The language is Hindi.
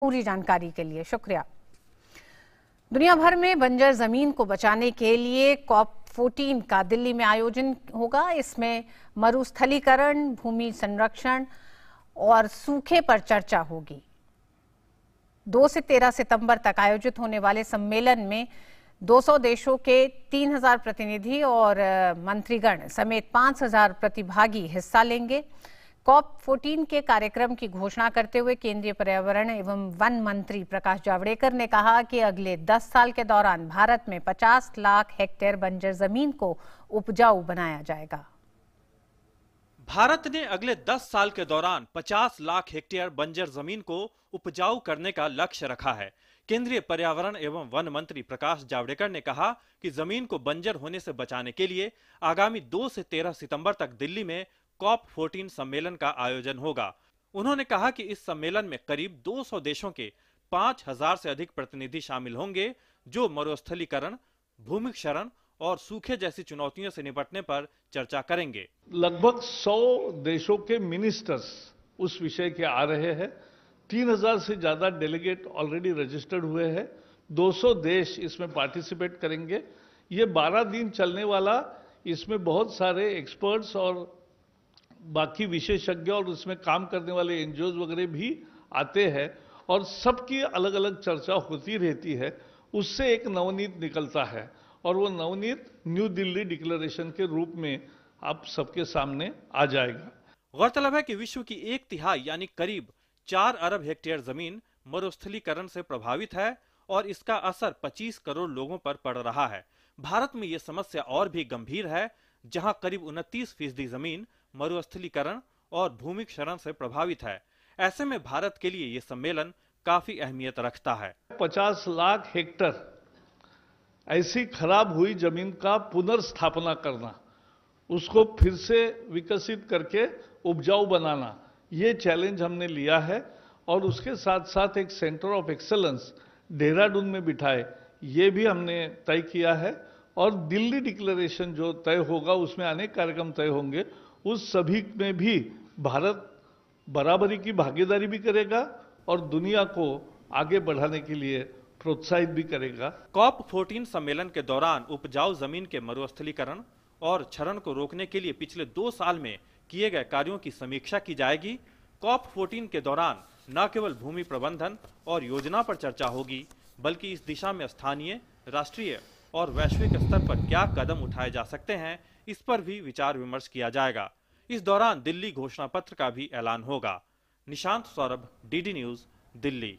पूरी जानकारी के लिए शुक्रिया। दुनिया भर में बंजर जमीन को बचाने के लिए COP14 का दिल्ली में आयोजन होगा। इसमें मरुस्थलीकरण, भूमि संरक्षण और सूखे पर चर्चा होगी। 2 से 13 सितंबर तक आयोजित होने वाले सम्मेलन में 200 देशों के 3000 प्रतिनिधि और मंत्रीगण समेत 5000 प्रतिभागी हिस्सा लेंगे। COP14 के कार्यक्रम की घोषणा करते हुए केंद्रीय पर्यावरण एवं वन मंत्री प्रकाश जावड़ेकर ने कहा कि अगले 10 साल के दौरान भारत में 50 लाख हेक्टेयर बंजर जमीन को उपजाऊ बनाया जाएगा। भारत ने अगले 10 साल के दौरान 50 लाख हेक्टेयर बंजर जमीन को उपजाऊ करने का लक्ष्य रखा है। केंद्रीय पर्यावरण एवं वन मंत्री प्रकाश जावड़ेकर ने कहा कि जमीन को बंजर होने से बचाने के लिए आगामी 2 से 13 सितंबर तक दिल्ली में COP14 सम्मेलन का आयोजन होगा। उन्होंने कहा कि इस सम्मेलन में करीब 200 देशों के 5000 से अधिक प्रतिनिधि शामिल होंगे, जो मरुस्थलीकरण, भूमि क्षरण और सूखे जैसी चुनौतियों से निपटने पर चर्चा करेंगे। लगभग 100 देशों के मिनिस्टर्स उस विषय के आ रहे हैं। 3000 से ज्यादा डेलीगेट ऑलरेडी रजिस्टर्ड हुए हैं। 200 देश इसमें पार्टिसिपेट करेंगे। ये 12 दिन चलने वाला, इसमें बहुत सारे एक्सपर्ट्स और बाकी विशेषज्ञ और उसमें काम करने वाले एनजीओ वगैरह भी आते हैं और सबकी अलग अलग चर्चा होती रहती है। उससे एक नवनीत निकलता है और वो नवनीत न्यू दिल्ली डिक्लेरेशन के रूप में आप सबके सामने आ जाएगा। गौरतलब है कि विश्व की 1/3 यानी करीब 4 अरब हेक्टेयर जमीन मरुस्थलीकरण से प्रभावित है और इसका असर 25 करोड़ लोगों पर पड़ रहा है। भारत में ये समस्या और भी गंभीर है, जहां करीब 29% जमीन मरुस्थलीकरण और भूमि क्षरण से प्रभावित है। ऐसे में भारत के लिए ये सम्मेलन काफी अहमियत रखता है। 50 लाख हेक्टेयर ऐसी खराब हुई जमीन का पुनर्स्थापना करना, उसको फिर से विकसित करके उपजाऊ बनाना, ये चैलेंज हमने लिया है और उसके साथ साथ एक सेंटर ऑफ एक्सेलेंस देहरादून में बिठाए, ये भी हमने तय किया है। और दिल्ली डिक्लेरेशन जो तय होगा उसमें अनेक कार्यक्रम तय होंगे, उस सभी में भी भारत बराबरी की भागीदारी भी करेगा और दुनिया को आगे बढ़ाने के लिए प्रोत्साहित भी करेगा। COP14 सम्मेलन के दौरान उपजाऊ जमीन के मरुस्थलीकरण और क्षरण को रोकने के लिए पिछले 2 साल में किए गए कार्यों की समीक्षा की जाएगी। COP14 के दौरान न केवल भूमि प्रबंधन और योजना पर चर्चा होगी, बल्कि इस दिशा में स्थानीय, राष्ट्रीय और वैश्विक स्तर पर क्या कदम उठाए जा सकते हैं, इस पर भी विचार विमर्श किया जाएगा। इस दौरान दिल्ली घोषणा पत्र का भी ऐलान होगा। Nishant Saurabh, DD news, Delhi.